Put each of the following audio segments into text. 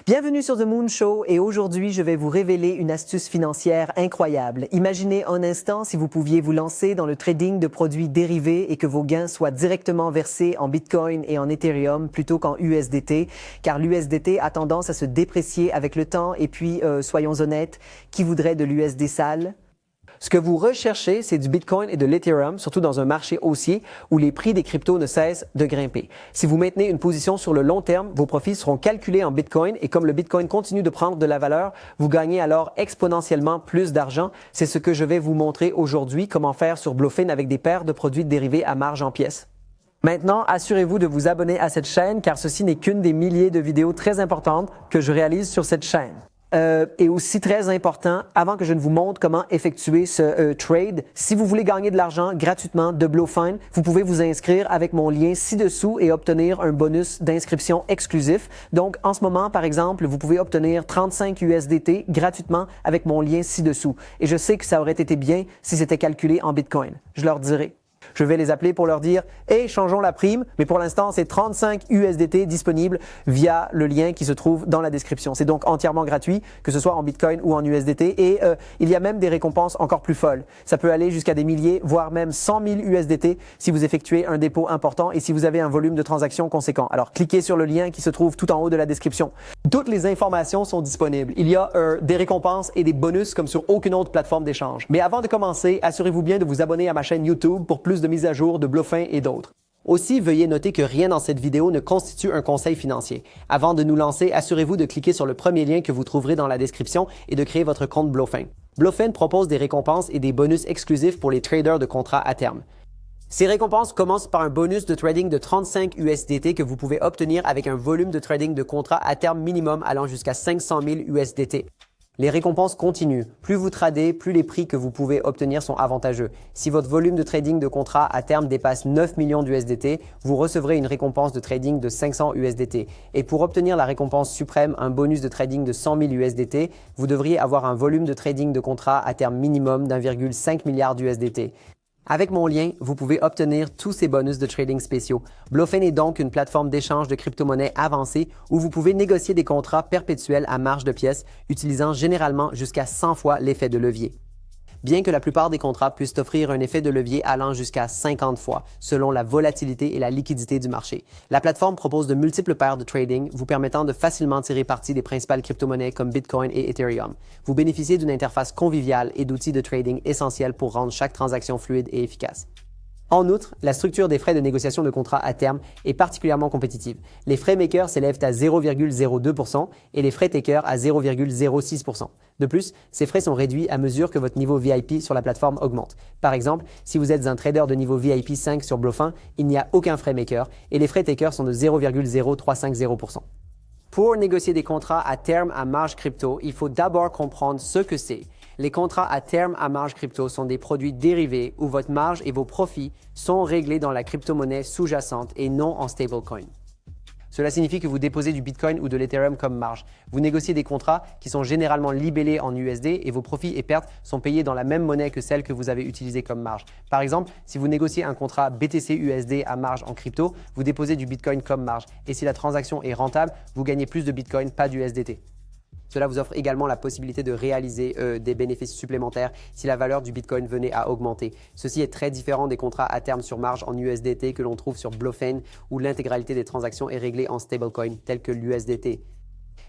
Bienvenue sur The Moon Show et aujourd'hui, je vais vous révéler une astuce financière incroyable. Imaginez un instant si vous pouviez vous lancer dans le trading de produits dérivés et que vos gains soient directement versés en Bitcoin et en Ethereum plutôt qu'en USDT, car l'USDT a tendance à se déprécier avec le temps et puis, soyons honnêtes, qui voudrait de l'USD sale? Ce que vous recherchez, c'est du Bitcoin et de l'Ethereum, surtout dans un marché haussier où les prix des cryptos ne cessent de grimper. Si vous maintenez une position sur le long terme, vos profits seront calculés en Bitcoin et comme le Bitcoin continue de prendre de la valeur, vous gagnez alors exponentiellement plus d'argent. C'est ce que je vais vous montrer aujourd'hui, comment faire sur Bluefin avec des paires de produits dérivés à marge en pièces. Maintenant, assurez-vous de vous abonner à cette chaîne car ceci n'est qu'une des milliers de vidéos très importantes que je réalise sur cette chaîne. Et aussi très important, avant que je ne vous montre comment effectuer ce trade, si vous voulez gagner de l'argent gratuitement de Bluefin, vous pouvez vous inscrire avec mon lien ci-dessous et obtenir un bonus d'inscription exclusif. Donc, en ce moment, par exemple, vous pouvez obtenir 35 USDT gratuitement avec mon lien ci-dessous. Et je sais que ça aurait été bien si c'était calculé en Bitcoin. Je leur dirai. Je vais les appeler pour leur dire « Hey, changeons la prime », mais pour l'instant, c'est 35 USDT disponibles via le lien qui se trouve dans la description. C'est donc entièrement gratuit, que ce soit en Bitcoin ou en USDT, et il y a même des récompenses encore plus folles. Ça peut aller jusqu'à des milliers, voire même 100 000 USDT si vous effectuez un dépôt important et si vous avez un volume de transactions conséquent. Alors, cliquez sur le lien qui se trouve tout en haut de la description. Toutes les informations sont disponibles. Il y a des récompenses et des bonus comme sur aucune autre plateforme d'échange. Mais avant de commencer, assurez-vous bien de vous abonner à ma chaîne YouTube pour plus de mise à jour de Bluefin et d'autres. Aussi, veuillez noter que rien dans cette vidéo ne constitue un conseil financier. Avant de nous lancer, assurez-vous de cliquer sur le premier lien que vous trouverez dans la description et de créer votre compte Bluefin. Bluefin propose des récompenses et des bonus exclusifs pour les traders de contrats à terme. Ces récompenses commencent par un bonus de trading de 35 USDT que vous pouvez obtenir avec un volume de trading de contrat à terme minimum allant jusqu'à 500 000 USDT. Les récompenses continuent. Plus vous tradez, plus les prix que vous pouvez obtenir sont avantageux. Si votre volume de trading de contrat à terme dépasse 9 millions d'USDT, vous recevrez une récompense de trading de 500 USDT. Et pour obtenir la récompense suprême, un bonus de trading de 100 000 USDT, vous devriez avoir un volume de trading de contrat à terme minimum d'1,5 milliard d'USDT. Avec mon lien, vous pouvez obtenir tous ces bonus de trading spéciaux. Bluefin est donc une plateforme d'échange de crypto-monnaies avancée où vous pouvez négocier des contrats perpétuels à marge de pièces, utilisant généralement jusqu'à 100 fois l'effet de levier. Bien que la plupart des contrats puissent offrir un effet de levier allant jusqu'à 50 fois, selon la volatilité et la liquidité du marché. La plateforme propose de multiples paires de trading, vous permettant de facilement tirer parti des principales crypto-monnaies comme Bitcoin et Ethereum. Vous bénéficiez d'une interface conviviale et d'outils de trading essentiels pour rendre chaque transaction fluide et efficace. En outre, la structure des frais de négociation de contrats à terme est particulièrement compétitive. Les frais makers s'élèvent à 0,02% et les frais takers à 0,06%. De plus, ces frais sont réduits à mesure que votre niveau VIP sur la plateforme augmente. Par exemple, si vous êtes un trader de niveau VIP 5 sur Bluefin, il n'y a aucun frais maker et les frais takers sont de 0,0350%. Pour négocier des contrats à terme à marge crypto, il faut d'abord comprendre ce que c'est. Les contrats à terme à marge crypto sont des produits dérivés où votre marge et vos profits sont réglés dans la crypto-monnaie sous-jacente et non en stablecoin. Cela signifie que vous déposez du Bitcoin ou de l'Ethereum comme marge. Vous négociez des contrats qui sont généralement libellés en USD et vos profits et pertes sont payés dans la même monnaie que celle que vous avez utilisée comme marge. Par exemple, si vous négociez un contrat BTC-USD à marge en crypto, vous déposez du Bitcoin comme marge. Et si la transaction est rentable, vous gagnez plus de Bitcoin, pas d'USDT. Cela vous offre également la possibilité de réaliser des bénéfices supplémentaires si la valeur du Bitcoin venait à augmenter. Ceci est très différent des contrats à terme sur marge en USDT que l'on trouve sur Bluefin où l'intégralité des transactions est réglée en stablecoin tel que l'USDT.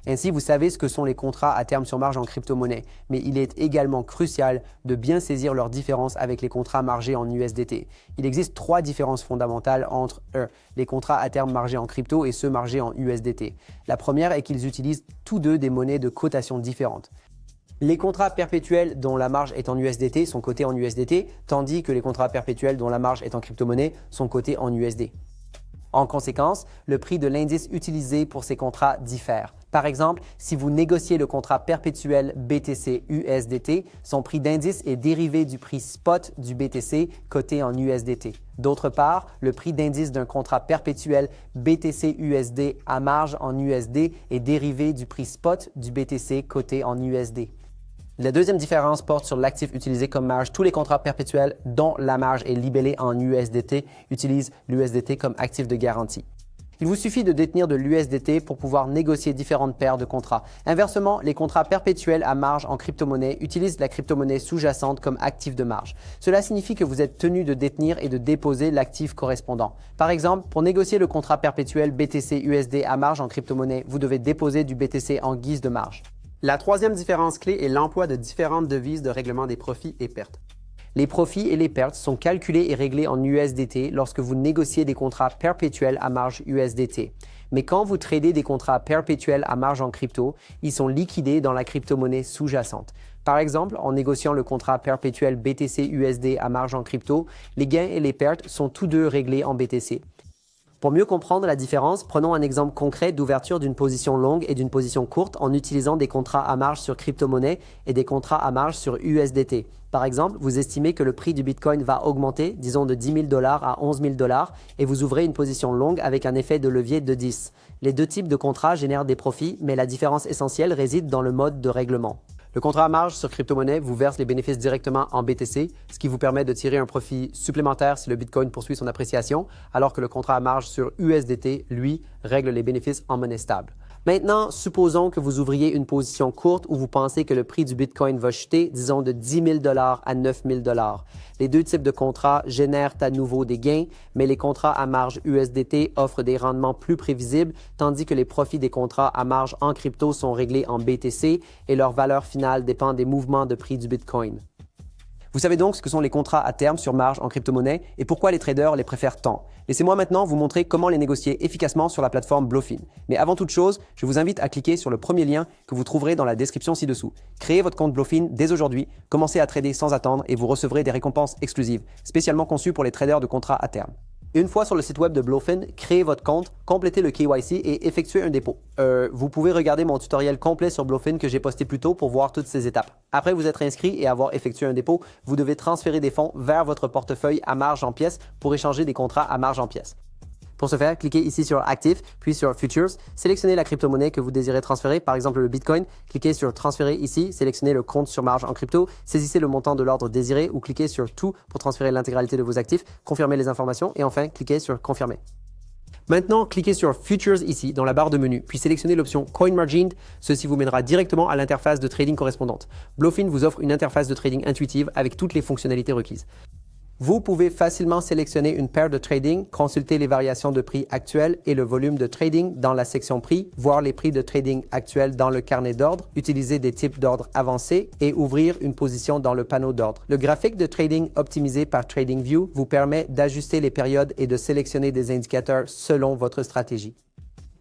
Ainsi, vous savez ce que sont les contrats à terme sur marge en crypto-monnaie, mais il est également crucial de bien saisir leurs différences avec les contrats margés en USDT. Il existe 3 différences fondamentales entre les contrats à terme margés en crypto et ceux margés en USDT. La première est qu'ils utilisent tous deux des monnaies de cotation différentes. Les contrats perpétuels dont la marge est en USDT sont cotés en USDT, tandis que les contrats perpétuels dont la marge est en crypto-monnaie sont cotés en USD. En conséquence, le prix de l'indice utilisé pour ces contrats diffère. Par exemple, si vous négociez le contrat perpétuel BTC-USDT, son prix d'indice est dérivé du prix spot du BTC coté en USDT. D'autre part, le prix d'indice d'un contrat perpétuel BTC-USD à marge en USD est dérivé du prix spot du BTC coté en USD. La deuxième différence porte sur l'actif utilisé comme marge. Tous les contrats perpétuels dont la marge est libellée en USDT utilisent l'USDT comme actif de garantie. Il vous suffit de détenir de l'USDT pour pouvoir négocier différentes paires de contrats. Inversement, les contrats perpétuels à marge en crypto-monnaie utilisent la crypto-monnaie sous-jacente comme actif de marge. Cela signifie que vous êtes tenu de détenir et de déposer l'actif correspondant. Par exemple, pour négocier le contrat perpétuel BTC-USD à marge en crypto-monnaie, vous devez déposer du BTC en guise de marge. La troisième différence clé est l'emploi de différentes devises de règlement des profits et pertes. Les profits et les pertes sont calculés et réglés en USDT lorsque vous négociez des contrats perpétuels à marge USDT. Mais quand vous tradez des contrats perpétuels à marge en crypto, ils sont liquidés dans la crypto-monnaie sous-jacente. Par exemple, en négociant le contrat perpétuel BTC-USD à marge en crypto, les gains et les pertes sont tous deux réglés en BTC. Pour mieux comprendre la différence, prenons un exemple concret d'ouverture d'une position longue et d'une position courte en utilisant des contrats à marge sur crypto-monnaie et des contrats à marge sur USDT. Par exemple, vous estimez que le prix du Bitcoin va augmenter, disons de $10 000 à $11 000, et vous ouvrez une position longue avec un effet de levier de 10. Les deux types de contrats génèrent des profits, mais la différence essentielle réside dans le mode de règlement. Le contrat à marge sur crypto-monnaie vous verse les bénéfices directement en BTC, ce qui vous permet de tirer un profit supplémentaire si le Bitcoin poursuit son appréciation, alors que le contrat à marge sur USDT, lui, règle les bénéfices en monnaie stable. Maintenant, supposons que vous ouvriez une position courte où vous pensez que le prix du Bitcoin va chuter, disons de $10 000 à $9 000. Les deux types de contrats génèrent à nouveau des gains, mais les contrats à marge USDT offrent des rendements plus prévisibles, tandis que les profits des contrats à marge en crypto sont réglés en BTC et leur valeur finale dépend des mouvements de prix du Bitcoin. Vous savez donc ce que sont les contrats à terme sur marge en crypto-monnaie et pourquoi les traders les préfèrent tant. Laissez-moi maintenant vous montrer comment les négocier efficacement sur la plateforme Bluefin. Mais avant toute chose, je vous invite à cliquer sur le premier lien que vous trouverez dans la description ci-dessous. Créez votre compte Bluefin dès aujourd'hui, commencez à trader sans attendre et vous recevrez des récompenses exclusives, spécialement conçues pour les traders de contrats à terme. Une fois sur le site web de Bluefin, créez votre compte, complétez le KYC et effectuez un dépôt. Vous pouvez regarder mon tutoriel complet sur Bluefin que j'ai posté plus tôt pour voir toutes ces étapes. Après vous être inscrit et avoir effectué un dépôt, vous devez transférer des fonds vers votre portefeuille à marge en pièces pour échanger des contrats à marge en pièces. Pour ce faire, cliquez ici sur Active, puis sur Futures, sélectionnez la crypto-monnaie que vous désirez transférer, par exemple le Bitcoin, cliquez sur Transférer ici, sélectionnez le compte sur marge en crypto, saisissez le montant de l'ordre désiré ou cliquez sur Tout pour transférer l'intégralité de vos actifs, confirmez les informations et enfin cliquez sur Confirmer. Maintenant, cliquez sur Futures ici dans la barre de menu, puis sélectionnez l'option Coin Margin. Ceci vous mènera directement à l'interface de trading correspondante. Bluefin vous offre une interface de trading intuitive avec toutes les fonctionnalités requises. Vous pouvez facilement sélectionner une paire de trading, consulter les variations de prix actuelles et le volume de trading dans la section prix, voir les prix de trading actuels dans le carnet d'ordre, utiliser des types d'ordre avancés et ouvrir une position dans le panneau d'ordre. Le graphique de trading optimisé par TradingView vous permet d'ajuster les périodes et de sélectionner des indicateurs selon votre stratégie.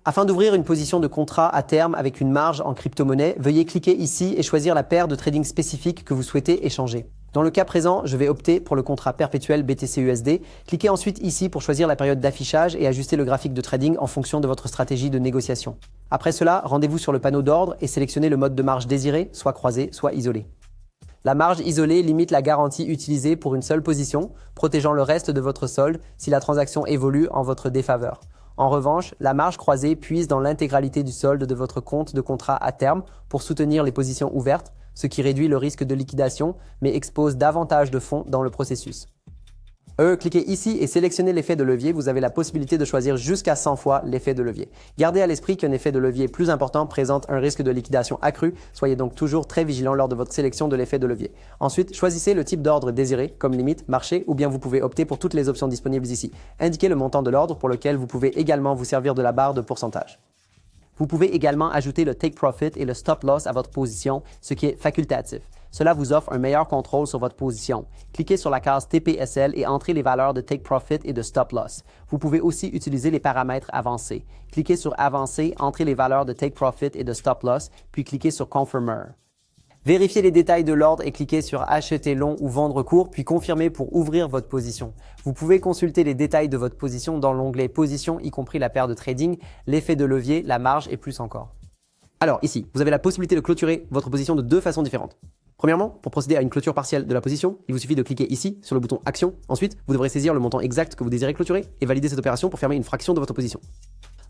Afin d'ouvrir une position de contrat à terme avec une marge en crypto-monnaie, veuillez cliquer ici et choisir la paire de trading spécifique que vous souhaitez échanger. Dans le cas présent, je vais opter pour le contrat perpétuel BTC-USD. Cliquez ensuite ici pour choisir la période d'affichage et ajuster le graphique de trading en fonction de votre stratégie de négociation. Après cela, rendez-vous sur le panneau d'ordre et sélectionnez le mode de marge désiré, soit croisé, soit isolé. La marge isolée limite la garantie utilisée pour une seule position, protégeant le reste de votre solde si la transaction évolue en votre défaveur. En revanche, la marge croisée puise dans l'intégralité du solde de votre compte de contrat à terme pour soutenir les positions ouvertes, ce qui réduit le risque de liquidation, mais expose davantage de fonds dans le processus. Cliquez ici et sélectionnez l'effet de levier. Vous avez la possibilité de choisir jusqu'à 100 fois l'effet de levier. Gardez à l'esprit qu'un effet de levier plus important présente un risque de liquidation accru. Soyez donc toujours très vigilant lors de votre sélection de l'effet de levier. Ensuite, choisissez le type d'ordre désiré, comme limite, marché, ou bien vous pouvez opter pour toutes les options disponibles ici. Indiquez le montant de l'ordre pour lequel vous pouvez également vous servir de la barre de pourcentage. Vous pouvez également ajouter le Take Profit et le Stop Loss à votre position, ce qui est facultatif. Cela vous offre un meilleur contrôle sur votre position. Cliquez sur la case TPSL et entrez les valeurs de Take Profit et de Stop Loss. Vous pouvez aussi utiliser les paramètres avancés. Cliquez sur Avancer, entrez les valeurs de Take Profit et de Stop Loss, puis cliquez sur Confirmer. Vérifiez les détails de l'ordre et cliquez sur Acheter long ou vendre court, puis confirmez pour ouvrir votre position. Vous pouvez consulter les détails de votre position dans l'onglet Position, y compris la paire de trading, l'effet de levier, la marge et plus encore. Alors ici, vous avez la possibilité de clôturer votre position de deux façons différentes. Premièrement, pour procéder à une clôture partielle de la position, il vous suffit de cliquer ici sur le bouton Action. Ensuite, vous devrez saisir le montant exact que vous désirez clôturer et valider cette opération pour fermer une fraction de votre position.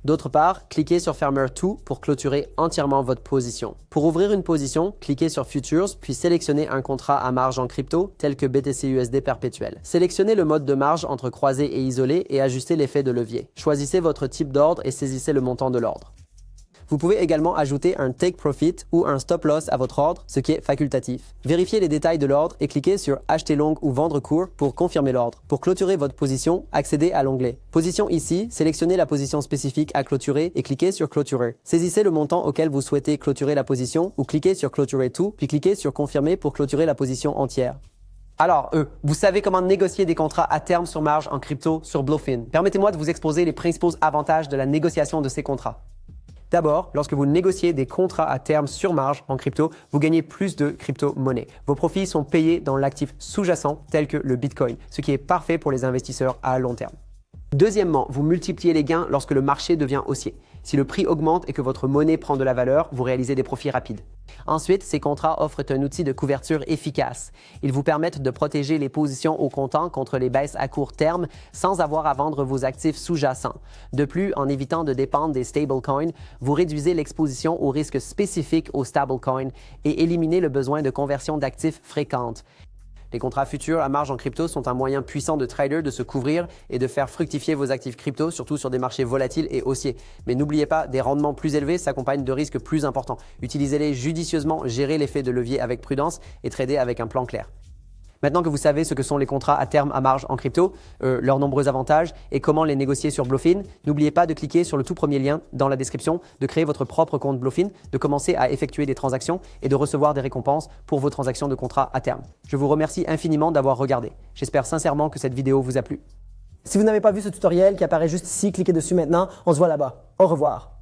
D'autre part, cliquez sur Firmware 2 pour clôturer entièrement votre position. Pour ouvrir une position, cliquez sur Futures, puis sélectionnez un contrat à marge en crypto, tel que BTC-USD perpétuel. Sélectionnez le mode de marge entre croisé et isolé et ajustez l'effet de levier. Choisissez votre type d'ordre et saisissez le montant de l'ordre. Vous pouvez également ajouter un Take Profit ou un Stop Loss à votre ordre, ce qui est facultatif. Vérifiez les détails de l'ordre et cliquez sur Acheter long ou Vendre court pour confirmer l'ordre. Pour clôturer votre position, accédez à l'onglet Position ici, sélectionnez la position spécifique à clôturer et cliquez sur Clôturer. Saisissez le montant auquel vous souhaitez clôturer la position ou cliquez sur Clôturer tout, puis cliquez sur Confirmer pour clôturer la position entière. Alors, vous savez comment négocier des contrats à terme sur marge en crypto sur Bluefin. Permettez-moi de vous exposer les principaux avantages de la négociation de ces contrats. D'abord, lorsque vous négociez des contrats à terme sur marge en crypto, vous gagnez plus de crypto-monnaies. Vos profits sont payés dans l'actif sous-jacent tel que le Bitcoin, ce qui est parfait pour les investisseurs à long terme. Deuxièmement, vous multipliez les gains lorsque le marché devient haussier. Si le prix augmente et que votre monnaie prend de la valeur, vous réalisez des profits rapides. Ensuite, ces contrats offrent un outil de couverture efficace. Ils vous permettent de protéger les positions au comptant contre les baisses à court terme sans avoir à vendre vos actifs sous-jacents. De plus, en évitant de dépendre des stablecoins, vous réduisez l'exposition aux risques spécifiques aux stablecoins et éliminez le besoin de conversion d'actifs fréquentes. Les contrats futurs à marge en crypto sont un moyen puissant de traders de se couvrir et de faire fructifier vos actifs crypto, surtout sur des marchés volatiles et haussiers. Mais n'oubliez pas, des rendements plus élevés s'accompagnent de risques plus importants. Utilisez-les judicieusement, gérez l'effet de levier avec prudence et tradez avec un plan clair. Maintenant que vous savez ce que sont les contrats à terme à marge en crypto, leurs nombreux avantages et comment les négocier sur Bluefin, n'oubliez pas de cliquer sur le tout premier lien dans la description, de créer votre propre compte Bluefin, de commencer à effectuer des transactions et de recevoir des récompenses pour vos transactions de contrats à terme. Je vous remercie infiniment d'avoir regardé. J'espère sincèrement que cette vidéo vous a plu. Si vous n'avez pas vu ce tutoriel qui apparaît juste ici, cliquez dessus maintenant. On se voit là-bas. Au revoir.